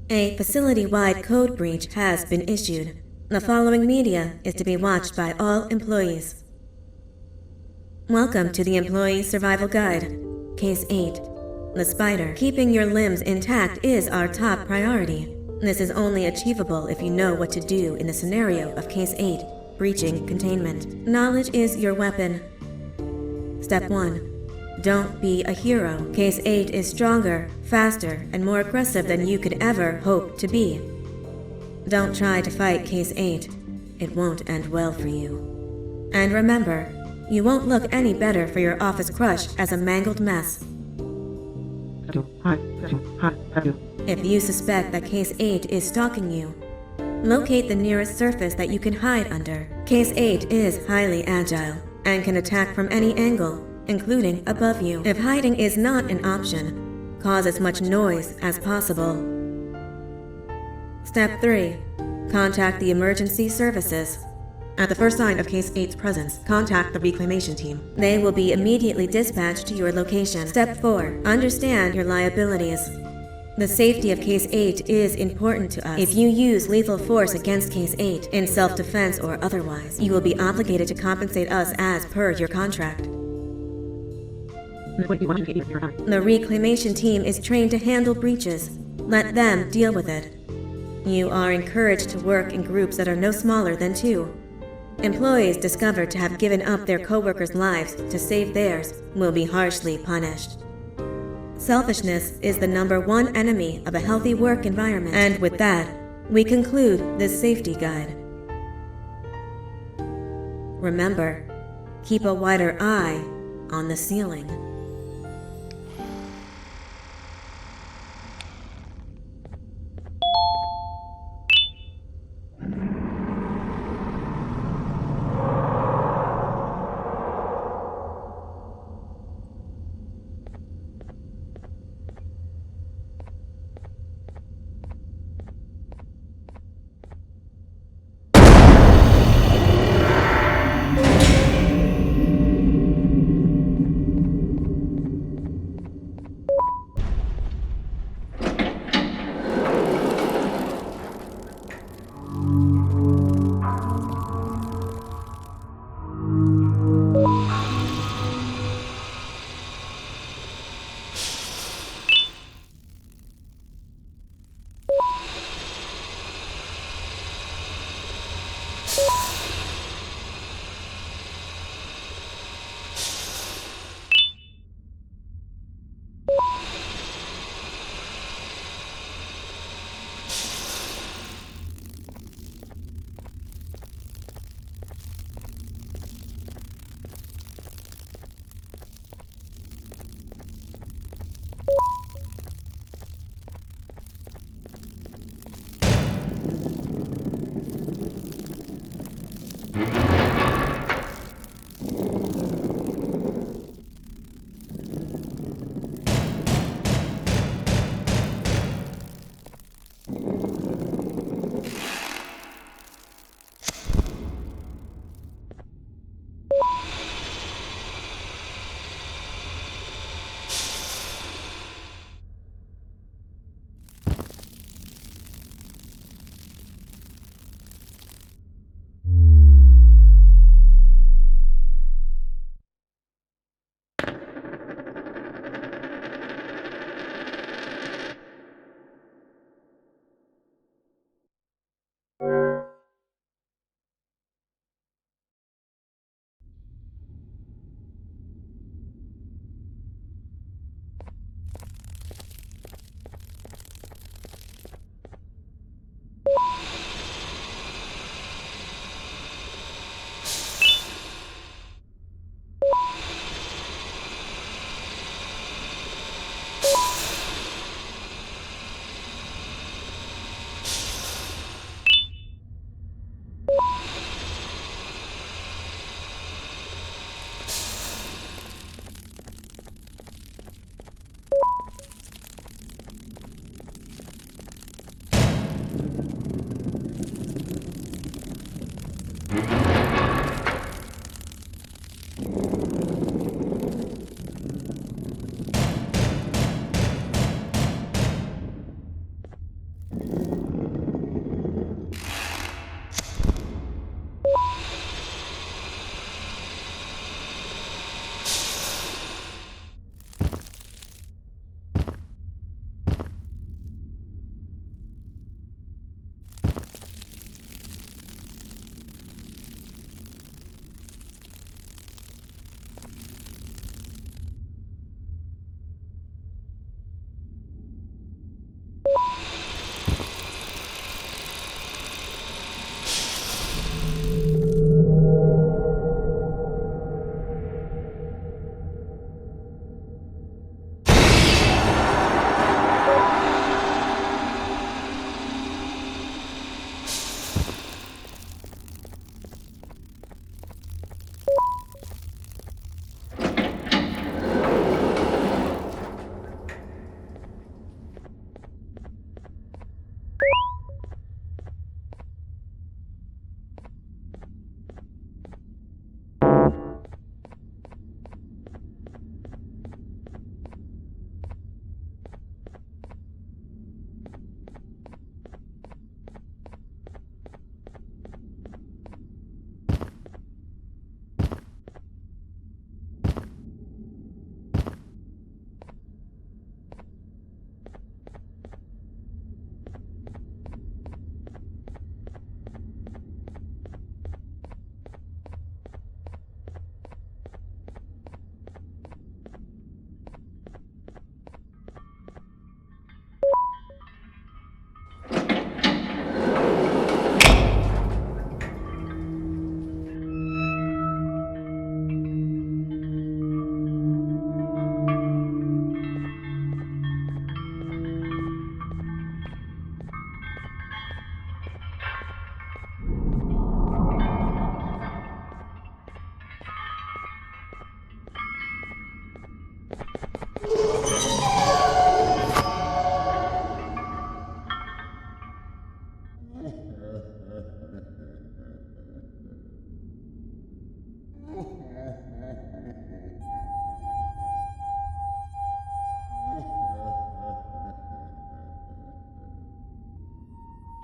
A facility-wide code breach has been issued. The following media is to be watched by all employees. Welcome to the Employee Survival Guide, Case 8. The spider. Keeping your limbs intact is our top priority. This is only achievable if you know what to do in the scenario of Case 8, breaching containment. Knowledge is your weapon. Step 1. Don't be a hero. Case 8 is stronger, faster, and more aggressive than you could ever hope to be. Don't try to fight Case 8. It won't end well for you. And remember, you won't look any better for your office crush as a mangled mess. If you suspect that Case 8 is stalking you, locate the nearest surface that you can hide under. Case 8 is highly agile and can attack from any angle, including above you. If hiding is not an option, cause as much noise as possible. Step 3. Contact the emergency services. At the first sign of Case 8's presence, contact the reclamation team. They will be immediately dispatched to your location. Step 4. Understand your liabilities. The safety of Case 8 is important to us. If you use lethal force against Case 8, in self-defense or otherwise, you will be obligated to compensate us as per your contract. The reclamation team is trained to handle breaches. Let them deal with it. You are encouraged to work in groups that are no smaller than 2. Employees discovered to have given up their coworkers' lives to save theirs will be harshly punished. Selfishness is the #1 enemy of a healthy work environment. And with that, we conclude this safety guide. Remember, keep a wider eye on the ceiling.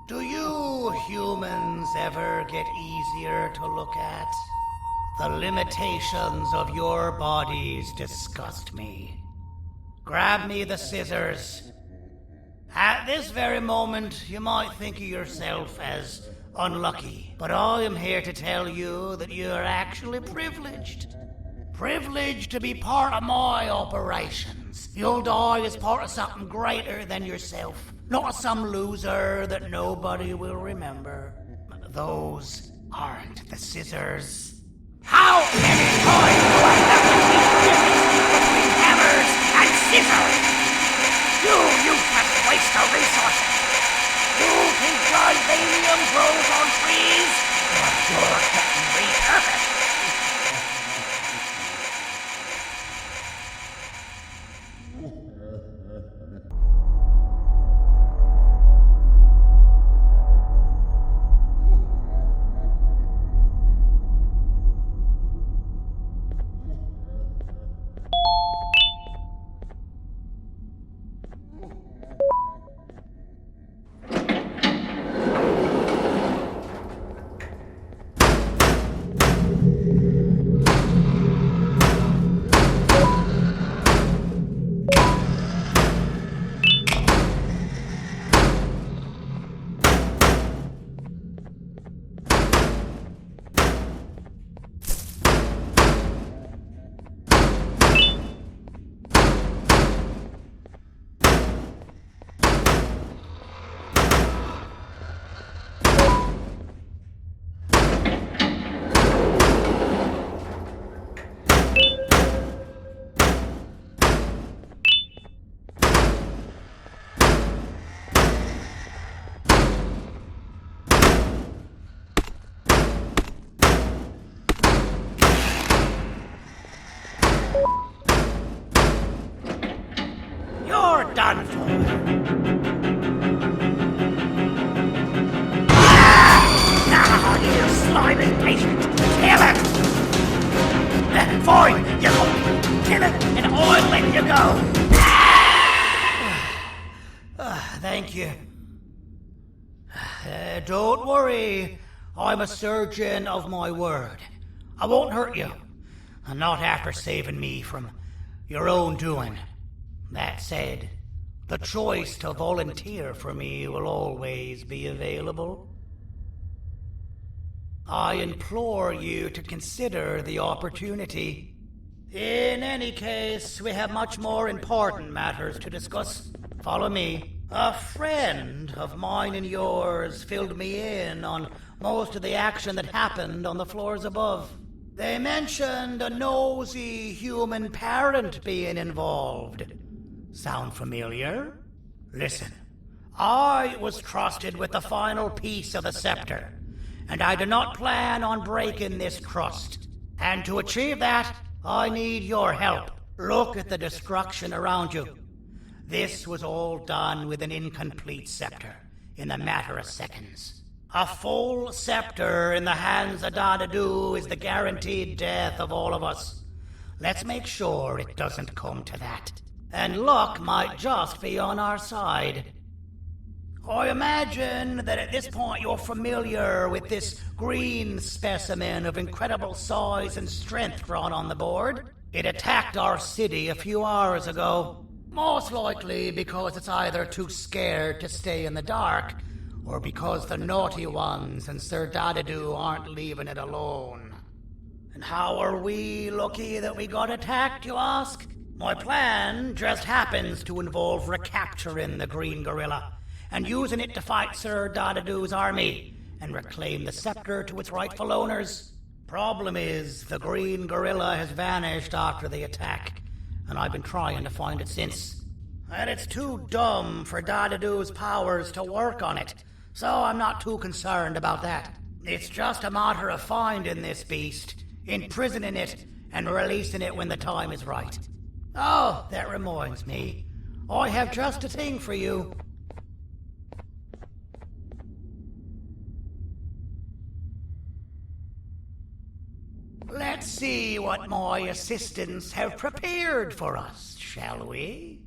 Do you humans ever get easier to look at? The limitations of your bodies disgust me. Grab me the scissors. At this very moment, you might think of yourself as unlucky, but I am here to tell you that you are actually privileged. Privileged to be part of my operations. You'll die as part of something greater than yourself, not as some loser that nobody will remember. Those aren't the scissors. How many times do I have to teach the difference between hammers and scissors? You useless waste of resources! You think Vivanium grows on trees? But you're getting repurposed! You're done for. Now, you slimy patient, kill it! Fine, you go. Kill it, and I'll let you go. Thank you. Don't worry. I'm a surgeon of my word. I won't hurt you. Not after saving me from your own doing. That said, the choice to volunteer for me will always be available. I implore you to consider the opportunity. In any case, we have much more important matters to discuss. Follow me. A friend of mine and yours filled me in on most of the action that happened on the floors above. They mentioned a nosy human parent being involved. Sound familiar? Listen, I was trusted with the final piece of the scepter, and I do not plan on breaking this trust. And to achieve that, I need your help. Look at the destruction around you. This was all done with an incomplete scepter, in a matter of seconds. A full scepter in the hands of Dadadu is the guaranteed death of all of us. Let's make sure it doesn't come to that. And luck might just be on our side. I imagine that at this point you're familiar with this green specimen of incredible size and strength drawn on the board. It attacked our city a few hours ago. Most likely because it's either too scared to stay in the dark, or because the naughty ones and Sir Dadadu aren't leaving it alone. And how are we lucky that we got attacked, you ask? My plan just happens to involve recapturing the green gorilla and using it to fight Sir Dadadu's army and reclaim the scepter to its rightful owners. Problem is, the green gorilla has vanished after the attack, and I've been trying to find it since. And it's too dumb for Dadadu's powers to work on it, so I'm not too concerned about that. It's just a matter of finding this beast, imprisoning it, and releasing it when the time is right. Oh, that reminds me. I have just a thing for you. Let's see what my assistants have prepared for us, shall we?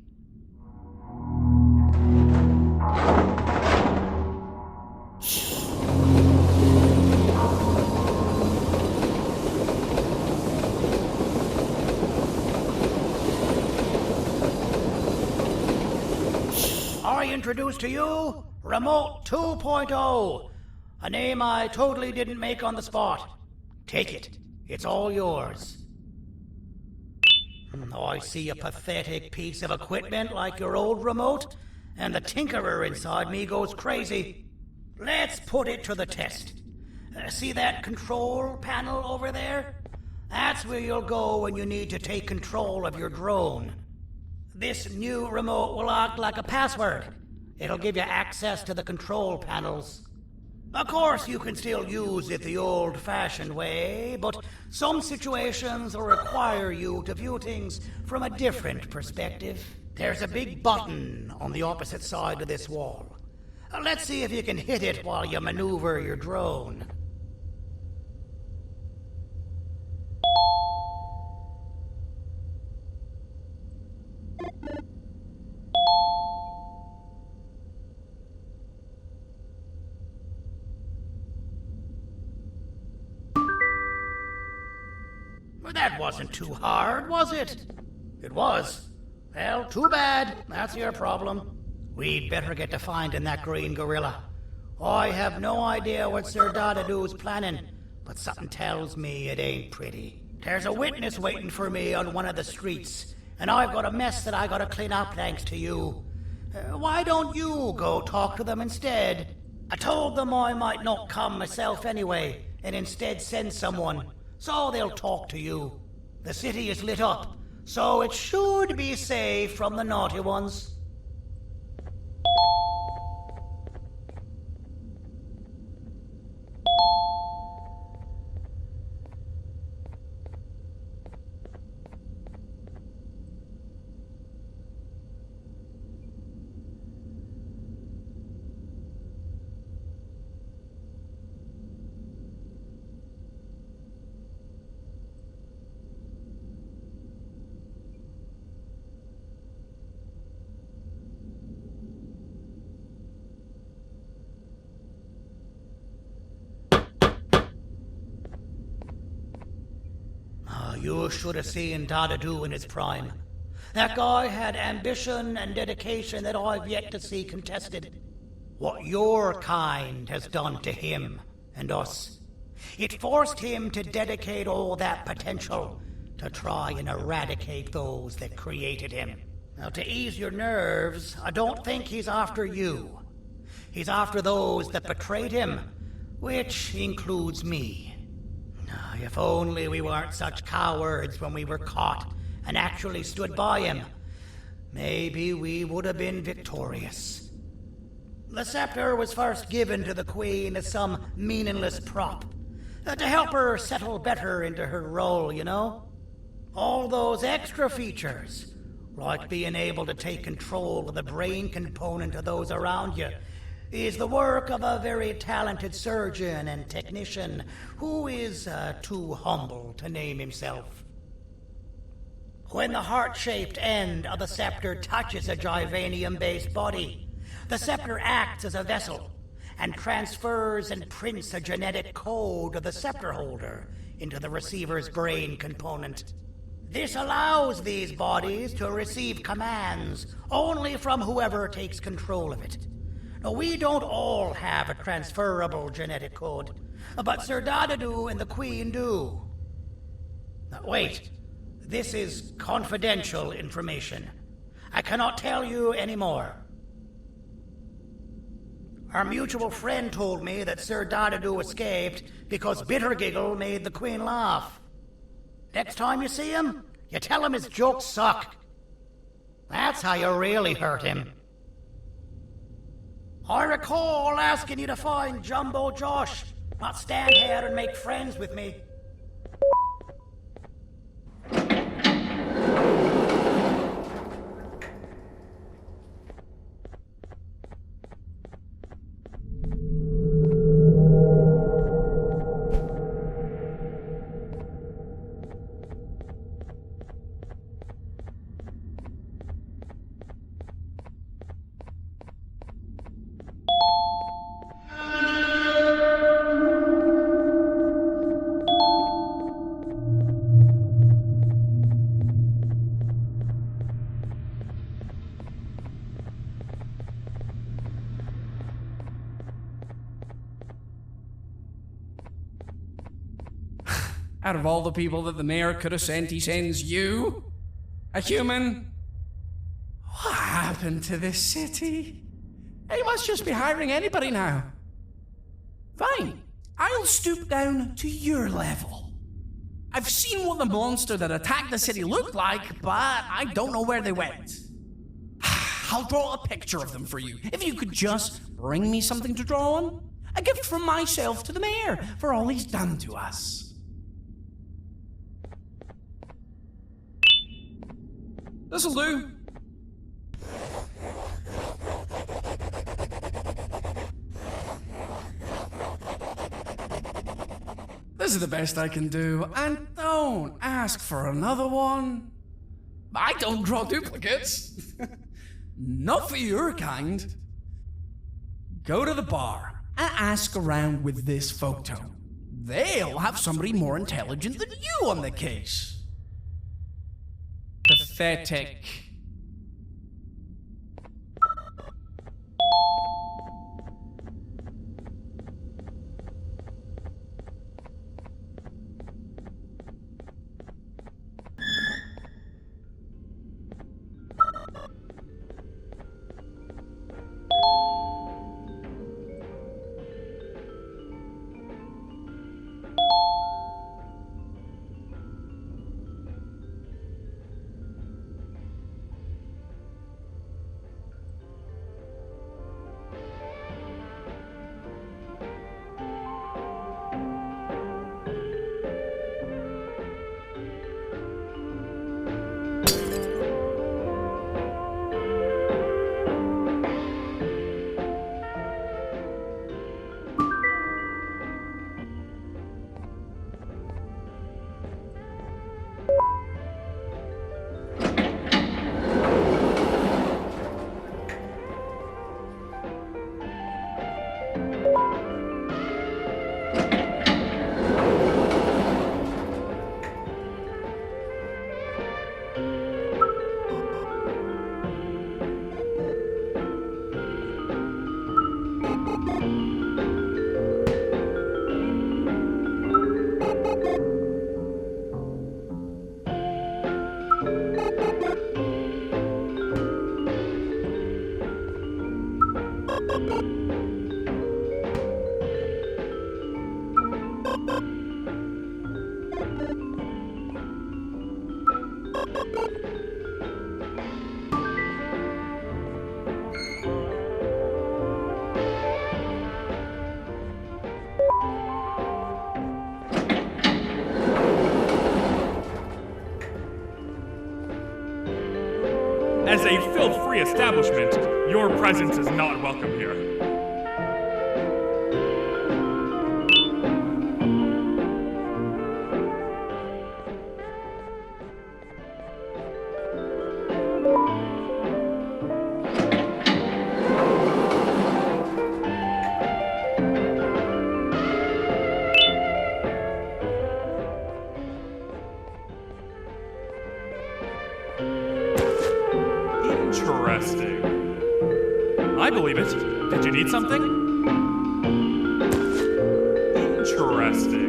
I introduce to you Remote 2.0, a name I totally didn't make on the spot. Take it. It's all yours. I see a pathetic piece of equipment like your old remote, and the tinkerer inside me goes crazy. Let's put it to the test. See that control panel over there? That's where you'll go when you need to take control of your drone. This new remote will act like a password. It'll give you access to the control panels. Of course, you can still use it the old-fashioned way, but some situations will require you to view things from a different perspective. There's a big button on the opposite side of this wall. Let's see if you can hit it while you maneuver your drone. That wasn't too hard, was it? It was. Well, too bad. That's your problem. We'd better get to finding that green gorilla. I have no idea what Sir Dadadu's planning, but something tells me it ain't pretty. There's a witness waiting for me on one of the streets, and I've got a mess that I gotta clean up thanks to you. Why don't you go talk to them instead? I told them I might not come myself anyway, and instead send someone, so they'll talk to you. The city is lit up, so it should be safe from the naughty ones. You should have seen Dadadu in his prime. That guy had ambition and dedication that I've yet to see contested. What your kind has done to him and us, it forced him to dedicate all that potential to try and eradicate those that created him. Now, to ease your nerves, I don't think he's after you. He's after those that betrayed him, which includes me. If only we weren't such cowards when we were caught and actually stood by him, maybe we would have been victorious. The scepter was first given to the Queen as some meaningless prop, to help her settle better into her role, you know? All those extra features, like being able to take control of the brain component of those around you, is the work of a very talented surgeon and technician who is too humble to name himself. When the heart-shaped end of the scepter touches a Givanium-based body, the scepter acts as a vessel and transfers and prints a genetic code of the scepter holder into the receiver's brain component. This allows these bodies to receive commands only from whoever takes control of it. Now, we don't all have a transferable genetic code, but Sir Dadadu and the Queen do. Now, wait, this is confidential information. I cannot tell you any more. Our mutual friend told me that Sir Dadadu escaped because Bittergiggle made the Queen laugh. Next time you see him, you tell him his jokes suck. That's how you really hurt him. I recall asking you to find Jumbo Josh, not stand here and make friends with me. Out of all the people that the mayor could have sent, he sends you? A human? What happened to this city? He must just be hiring anybody now. Fine, I'll stoop down to your level. I've seen what the monster that attacked the city looked like, but I don't know where they went. I'll draw a picture of them for you, if you could just bring me something to draw on. A gift from myself to the mayor for all he's done to us. This'll do. This is the best I can do, and don't ask for another one. I don't draw duplicates. Not for your kind. Go to the bar and ask around with this photo. They'll have somebody more intelligent than you on the case. Pathetic. As a filth-free establishment, your presence is not welcome here. Interesting. I believe it. Did you need something? Interesting.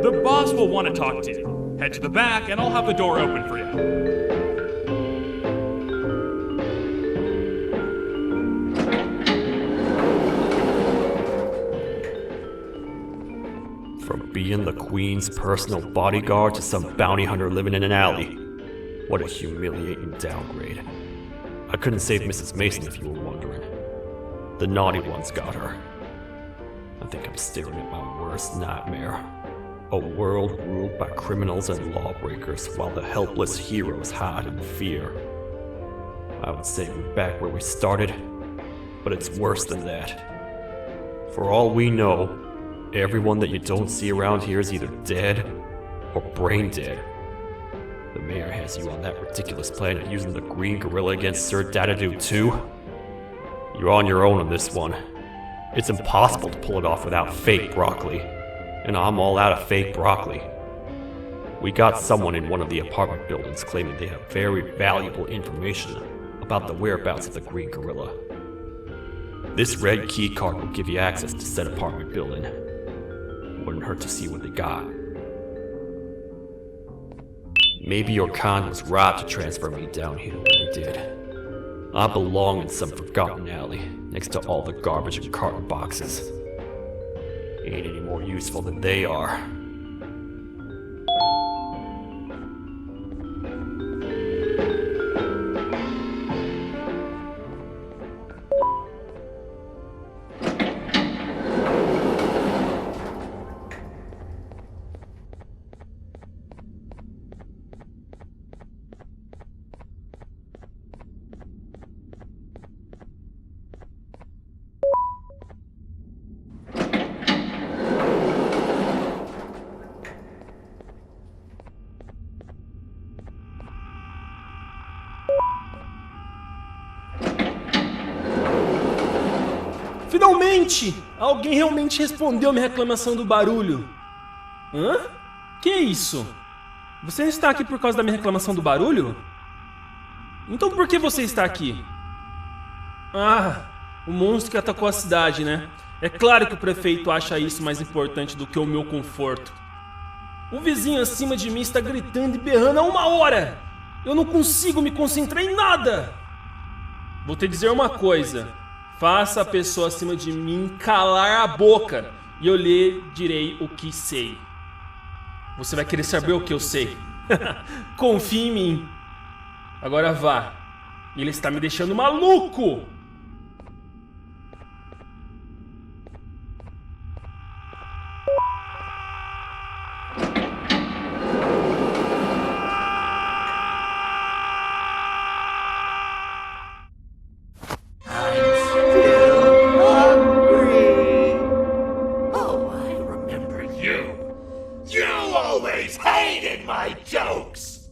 The boss will want to talk to you. Head to the back and I'll have the door open for you. From being the Queen's personal bodyguard to some bounty hunter living in an alley. What a humiliating downgrade. I couldn't save Mrs. Mason if you were wondering. The naughty ones got her. I think I'm staring at my worst nightmare. A world ruled by criminals and lawbreakers while the helpless heroes hide in fear. I would say we're back where we started, but it's worse than that. For all we know, everyone that you don't see around here is either dead or brain dead. The mayor has you on that ridiculous plan of using the green gorilla against Sir Dadadoo too? You're on your own on this one. It's impossible to pull it off without fake broccoli. And I'm all out of fake broccoli. We got someone in one of the apartment buildings claiming they have very valuable information about the whereabouts of the green gorilla. This red key card will give you access to said apartment building. Wouldn't hurt to see what they got. Maybe your con was right to transfer me down here when they did. I belong in some forgotten alley, next to all the garbage and carton boxes. Ain't any more useful than they are. Finalmente! Alguém realmente respondeu a minha reclamação do barulho. Hã? Que é isso? Você não está aqui por causa da minha reclamação do barulho? Então por que você está aqui? Ah, o monstro que atacou a cidade, né? É claro que o prefeito acha isso mais importante do que o meu conforto. O vizinho acima de mim está gritando e berrando há 1 hora! Eu não consigo me concentrar em nada! Vou te dizer uma coisa. Faça a pessoa acima de mim calar a boca e eu lhe direi o que sei. Você vai querer saber o que eu sei. Confie em mim. Agora vá. Ele está me deixando maluco! My jokes!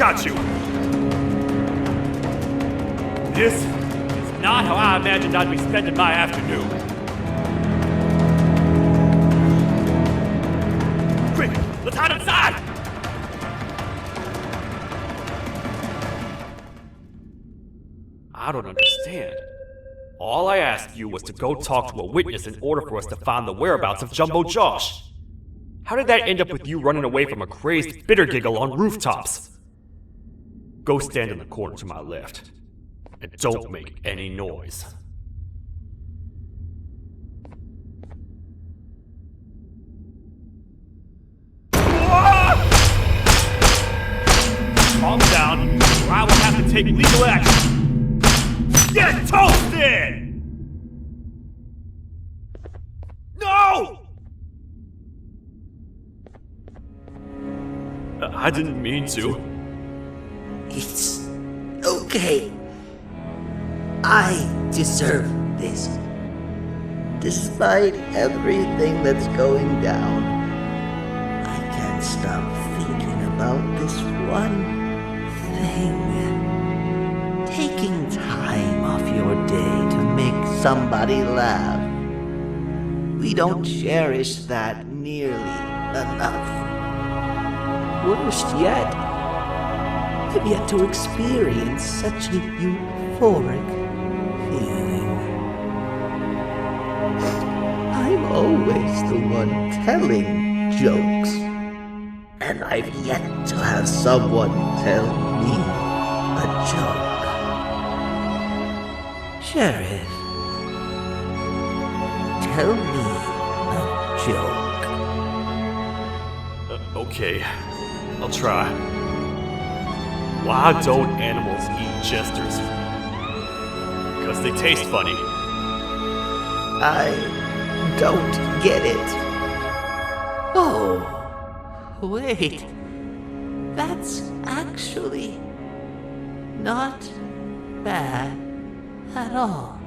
got you! This is not how I imagined I'd be spending my afternoon. Quick, let's hide inside! I don't understand. All I asked you was to go talk to a witness in order for us to find the whereabouts of Jumbo Josh. How did that end up with you running away from a crazed bitter giggle on rooftops? Go stand in the corner to my left. And don't make any noise. Calm down, or I will have to take legal action. Get toasted! No! I didn't mean to. It's okay. I deserve this. Despite everything that's going down, I can't stop thinking about this one thing. Taking time off your day to make somebody laugh. We don't cherish that nearly enough. Worst yet, I've yet to experience such a euphoric feeling. I'm always the one telling jokes, and I've yet to have someone tell me a joke. Sheriff, tell me a joke. Okay, I'll try. Why don't animals eat jesters? Because they taste funny. I don't get it. Oh, wait. That's actually not bad at all.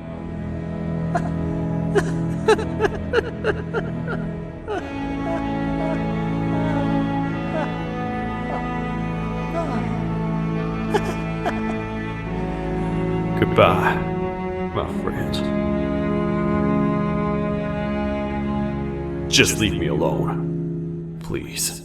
Goodbye, my friend. Just leave me alone, please.